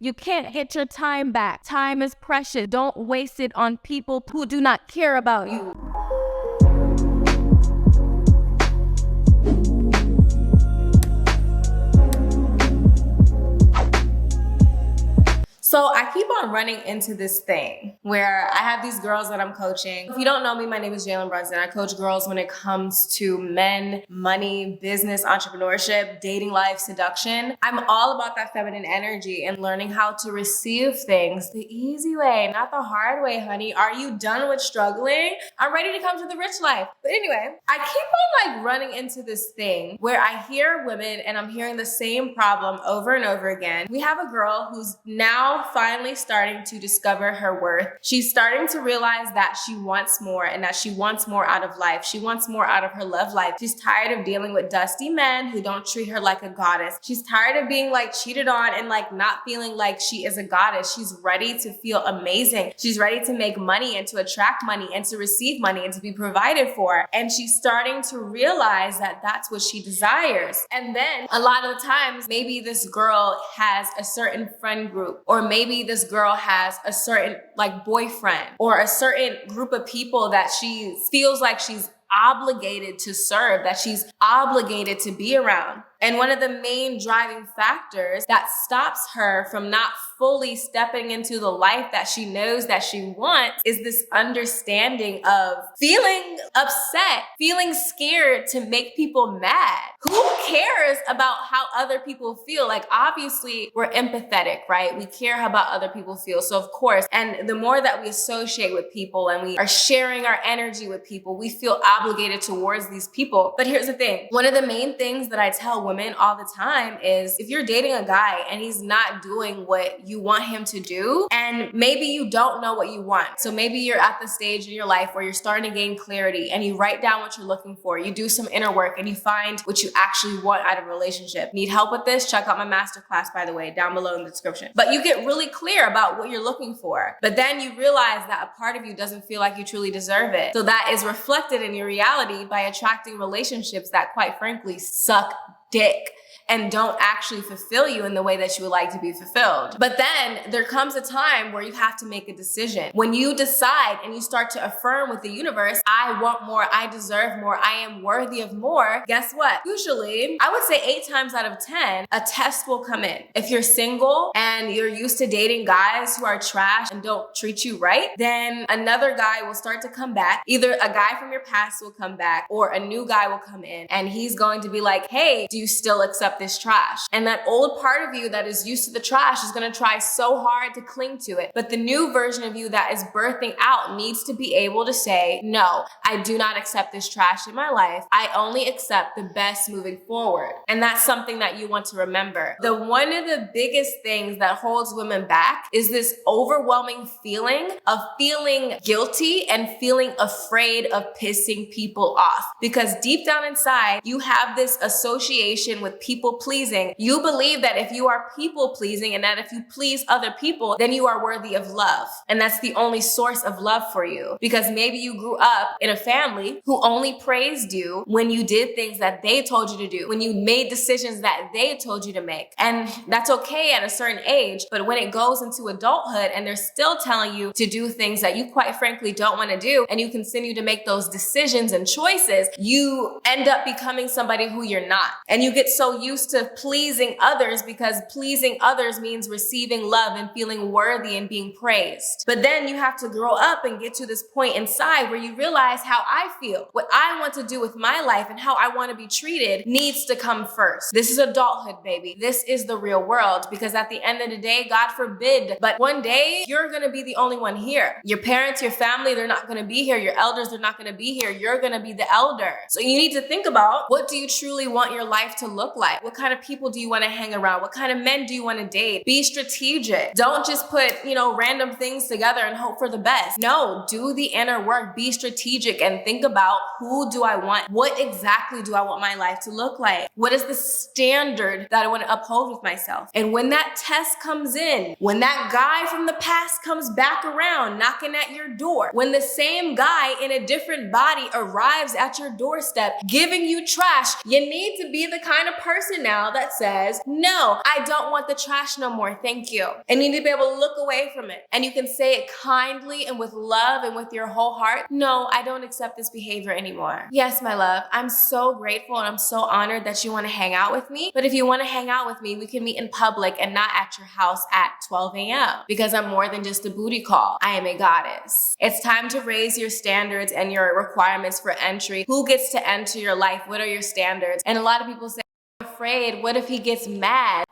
You can't get your time back. Time is precious. Don't waste it on people who do not care about you. So I keep on running into this thing where I have these girls that I'm coaching. If you don't know me, my name is Jalen Brunson. I coach girls when it comes to men, money, business, entrepreneurship, dating life, seduction. I'm all about that feminine energy and learning how to receive things the easy way, not the hard way, honey. Are you done with struggling? I'm ready to come to the rich life. But anyway, I keep on running into this thing where I hear women and I'm hearing the same problem over and over again. We have a girl who's now finally starting to discover her worth. She's starting to realize that she wants more and that she wants more out of life. She wants more out of her love life. She's tired of dealing with dusty men who don't treat her like a goddess. She's tired of being cheated on and not feeling like she is a goddess. She's ready to feel amazing. She's ready to make money and to attract money and to receive money and to be provided for. And she's starting to realize that that's what she desires. And then a lot of the times, maybe this girl has a certain friend group, or maybe this girl has a certain boyfriend or a certain group of people that she feels like she's obligated to serve, that she's obligated to be around. And one of the main driving factors that stops her from not fully stepping into the life that she knows that she wants is this understanding of feeling upset, feeling scared to make people mad. Who cares about how other people feel? Obviously, we're empathetic, right? We care about how other people feel. So of course, and the more that we associate with people and we are sharing our energy with people, we feel obligated towards these people. But here's the thing. One of the main things that I tell women all the time is if you're dating a guy and he's not doing what you want him to do, and maybe you don't know what you want. So maybe you're at the stage in your life where you're starting to gain clarity and you write down what you're looking for. You do some inner work and you find what you actually want out of a relationship. Need help with this? Check out my masterclass, by the way, down below in the description. But you get really clear about what you're looking for. But then you realize that a part of you doesn't feel like you truly deserve it. So that is reflected in your reality by attracting relationships that, quite frankly, suck dick and don't actually fulfill you in the way that you would like to be fulfilled. But then there comes a time where you have to make a decision. When you decide and you start to affirm with the universe, I want more, I deserve more, I am worthy of more, guess what? Usually, I would say 8 times out of 10, a test will come in. If you're single and you're used to dating guys who are trash and don't treat you right, then another guy will start to come back. Either a guy from your past will come back or a new guy will come in and he's going to be like, hey, do you still accept this trash? And that old part of you that is used to the trash is going to try so hard to cling to it. But the new version of you that is birthing out needs to be able to say, no, I do not accept this trash in my life. I only accept the best moving forward. And that's something that you want to remember. One of the biggest things that holds women back is this overwhelming feeling of feeling guilty and feeling afraid of pissing people off. Because deep down inside, you have this association with people pleasing. You believe that if you are people pleasing and that if you please other people, then you are worthy of love. And that's the only source of love for you. Because maybe you grew up in a family who only praised you when you did things that they told you to do, when you made decisions that they told you to make. And that's okay at a certain age, but when it goes into adulthood and they're still telling you to do things that you quite frankly don't want to do, and you continue to make those decisions and choices, you end up becoming somebody who you're not. And you get so used to pleasing others because pleasing others means receiving love and feeling worthy and being praised. But then you have to grow up and get to this point inside where you realize how I feel. What I want to do with my life and how I want to be treated needs to come first. This is adulthood, baby. This is the real world, because at the end of the day, God forbid, but one day you're going to be the only one here. Your parents, your family, they're not going to be here. Your elders, they're not going to be here. You're going to be the elder. So you need to think about, what do you truly want your life to look like? What kind of people do you want to hang around? What kind of men do you want to date? Be strategic. Don't just put, random things together and hope for the best. No, do the inner work. Be strategic and think about, who do I want? What exactly do I want my life to look like? What is the standard that I want to uphold with myself? And when that test comes in, when that guy from the past comes back around knocking at your door, when the same guy in a different body arrives at your doorstep giving you trash, you need to be the kind of person person now that says, no, I don't want the trash no more. Thank you. And you need to be able to look away from it. And you can say it kindly and with love and with your whole heart. No, I don't accept this behavior anymore. Yes, my love, I'm so grateful and I'm so honored that you want to hang out with me. But if you want to hang out with me, we can meet in public and not at your house at 12 a.m. because I'm more than just a booty call. I am a goddess. It's time to raise your standards and your requirements for entry. Who gets to enter your life? What are your standards? And a lot of people say, I'm afraid, what if he gets mad?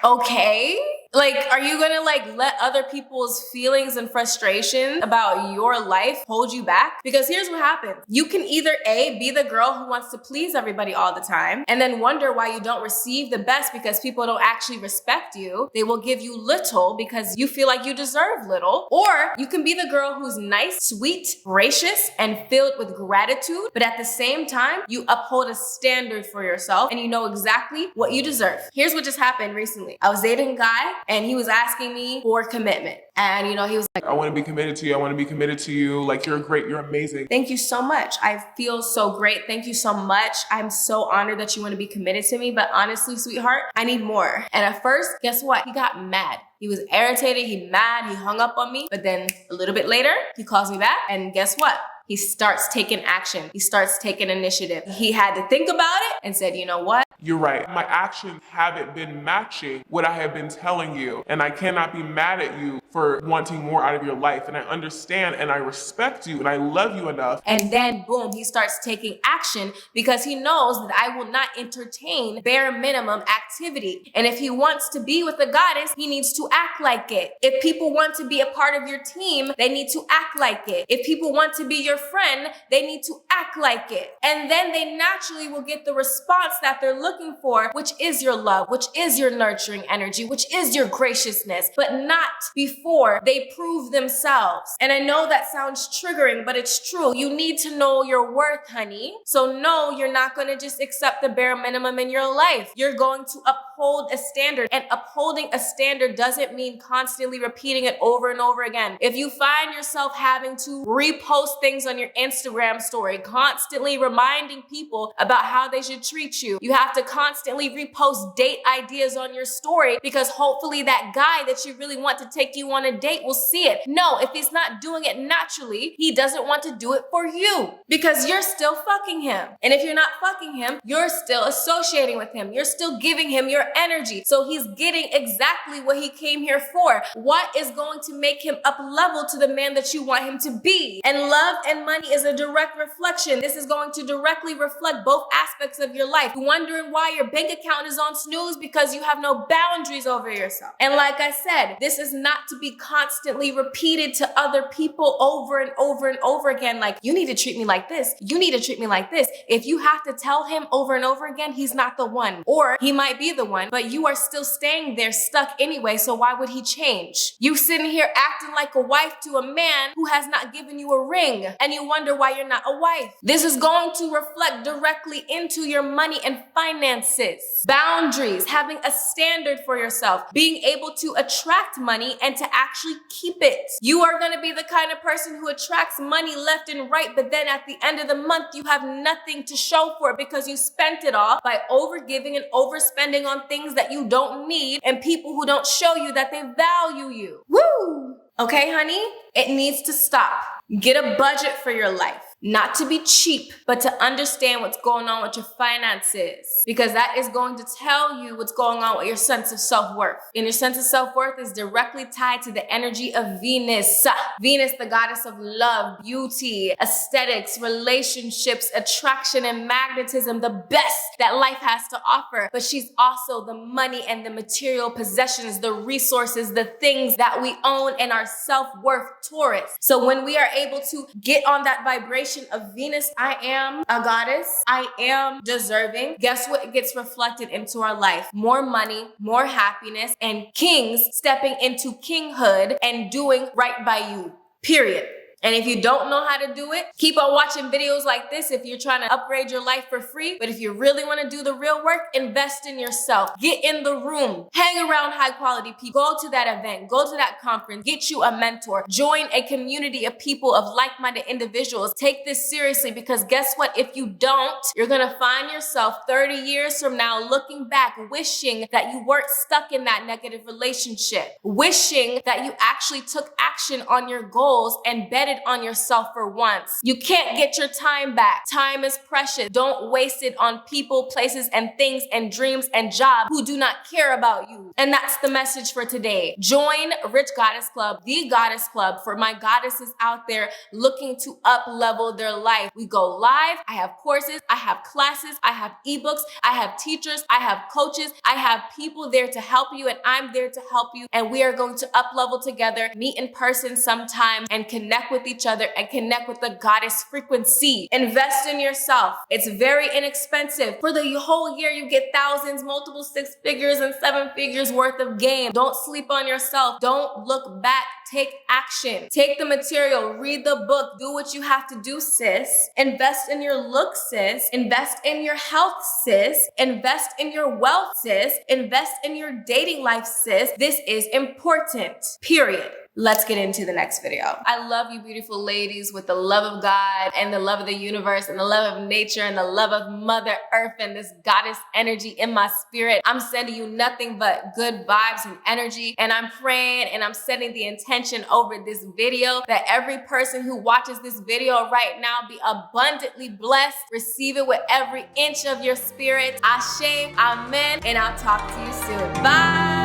Okay. Like, are you gonna let other people's feelings and frustrations about your life hold you back? Because here's what happens. You can either A, be the girl who wants to please everybody all the time and then wonder why you don't receive the best because people don't actually respect you. They will give you little because you feel like you deserve little. Or you can be the girl who's nice, sweet, gracious, and filled with gratitude. But at the same time, you uphold a standard for yourself and you know exactly what you deserve. Here's what just happened recently. I was dating a guy and he was asking me for commitment. And he was like, I want to be committed to you. I want to be committed to you. Like, you're great. You're amazing. Thank you so much. I feel so great. Thank you so much. I'm so honored that you want to be committed to me. But honestly, sweetheart, I need more. And at first, guess what? He got mad. He was irritated. He mad. He hung up on me. But then a little bit later, he calls me back. And guess what? He starts taking action. He starts taking initiative. He had to think about it and said, you know what? You're right. My actions haven't been matching what I have been telling you. And I cannot be mad at you for wanting more out of your life. And I understand and I respect you and I love you enough. And then boom, he starts taking action because he knows that I will not entertain bare minimum activity. And if he wants to be with a goddess, he needs to act like it. If people want to be a part of your team, they need to act like it. If people want to be your friend, they need to act like it. And then they naturally will get the response that they're looking for, which is your love, which is your nurturing energy, which is your graciousness, but not before they prove themselves. And I know that sounds triggering, but it's true. You need to know your worth, honey. So no, you're not going to just accept the bare minimum in your life. You're going to uphold a standard, and upholding a standard doesn't mean constantly repeating it over and over again. If you find yourself having to repost things on your Instagram story, constantly reminding people about how they should treat you, you have to constantly repost date ideas on your story because hopefully that guy that you really want to take you on a date will see it. No, if he's not doing it naturally, he doesn't want to do it for you because you're still fucking him. And if you're not fucking him, you're still associating with him. You're still giving him your energy. So he's getting exactly what he came here for. What is going to make him up level to the man that you want him to be? And love and money is a direct reflection. This is going to directly reflect both aspects of your life. You're wondering why your bank account is on snooze because you have no boundaries over yourself. And like I said, this is not to be constantly repeated to other people over and over and over again. Like, you need to treat me like this. You need to treat me like this. If you have to tell him over and over again, he's not the one. Or he might be the one, but you are still staying there stuck anyway. So why would he change? You sitting here acting like a wife to a man who has not given you a ring, and you wonder why you're not a wife. This is going to reflect directly into your money and finances. Boundaries, having a standard for yourself, being able to attract money and to actually keep it. You are going to be the kind of person who attracts money left and right, but then at the end of the month, you have nothing to show for it because you spent it all by overgiving and overspending on things that you don't need and people who don't show you that they value you. Woo! Okay, honey? It needs to stop. Get a budget for your life. Not to be cheap, but to understand what's going on with your finances. Because that is going to tell you what's going on with your sense of self-worth. And your sense of self-worth is directly tied to the energy of Venus. Venus, the goddess of love, beauty, aesthetics, relationships, attraction, and magnetism, the best that life has to offer. But she's also the money and the material possessions, the resources, the things that we own, and our self-worth, Taurus. So when we are able to get on that vibration of Venus, I am a goddess, I am deserving, guess what gets reflected into our life? More money, more happiness, and kings stepping into kinghood and doing right by you. Period. And if you don't know how to do it, keep on watching videos like this if you're trying to upgrade your life for free. But if you really want to do the real work, invest in yourself. Get in the room. Hang around high quality people. Go to that event. Go to that conference. Get you a mentor. Join a community of people, of like-minded individuals. Take this seriously, because guess what? If you don't, you're going to find yourself 30 years from now looking back, wishing that you weren't stuck in that negative relationship. Wishing that you actually took action on your goals and betted on yourself for once. You can't get your time back. Time is precious. Don't waste it on people, places, and things, and dreams, and jobs who do not care about you. And that's the message for today. Join Rich Goddess Club, the Goddess Club, for my goddesses out there looking to up-level their life. We go live. I have courses. I have classes. I have ebooks. I have teachers. I have coaches. I have people there to help you, and I'm there to help you. And we are going to up-level together, meet in person sometime, and connect with each other and connect with the goddess frequency. Invest in yourself. It's very inexpensive. For the whole year, you get thousands, multiple 6 figures and 7 figures worth of game. Don't sleep on yourself. Don't look back. Take action. Take the material. Read the book. Do what you have to do, sis. Invest in your look, sis. Invest in your health, sis. Invest in your wealth, sis. Invest in your dating life, sis. This is important. Period. Let's get into the next video. I love you, beautiful ladies, with the love of God and the love of the universe and the love of nature and the love of Mother Earth and this goddess energy in my spirit. I'm sending you nothing but good vibes and energy. And I'm praying and I'm setting the intention over this video that every person who watches this video right now be abundantly blessed. Receive it with every inch of your spirit. Ashe, amen, and I'll talk to you soon. Bye.